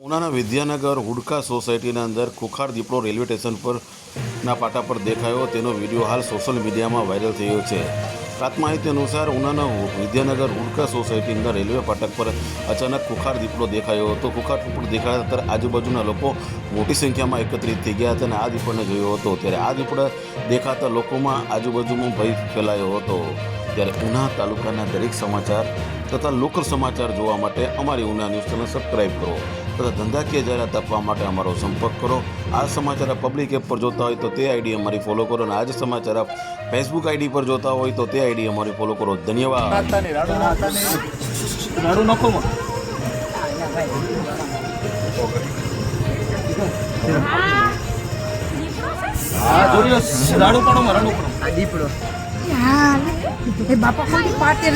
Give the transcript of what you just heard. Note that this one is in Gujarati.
ઉનાના વિદ્યાનગર હુડકા સોસાયટીના અંદર ખુખાર દીપડો રેલવે સ્ટેશન પરના પાટા પર દેખાયો તેનો વિડીયો હાલ સોશિયલ મીડિયામાં વાયરલ થયો છે. પ્રાપ્ત માહિતી અનુસાર ઉનાના વિદ્યાનગર હુડકા સોસાયટીના રેલવે ફાટક પર અચાનક ખુખાર દીપડો દેખાયો હતો. ખુખાર દીપડો દેખાયા ત્યારે આજુબાજુના લોકો મોટી સંખ્યામાં એકત્રિત થઈ ગયા હતા અને આ દીપડને જોયો હતો. ત્યારે આ દીપડા દેખાતા લોકોમાં આજુબાજુમાં ભય ફેલાયો હતો. ત્યારે ઉના તાલુકાના દરેક સમાચાર તથા લોકલ સમાચાર જોવા માટે અમારી ઉના ન્યૂઝ ચેનલ સબસ્ક્રાઈબ કરો તથા ધંધાકીય જાહેરાત આપવા માટે અમારો સંપર્ક કરો. આ સમાચાર પબ્લિક એપ પર જોતા હોય તો તે આઈડી અમારી ફોલો કરો અને આ જ સમાચાર આપ ફેસબુક આઈડી પર જોતા હોય તો તે આઈડી અમારી ફોલો કરો. ધન્યવાદ. બાપા કોઈ પાટે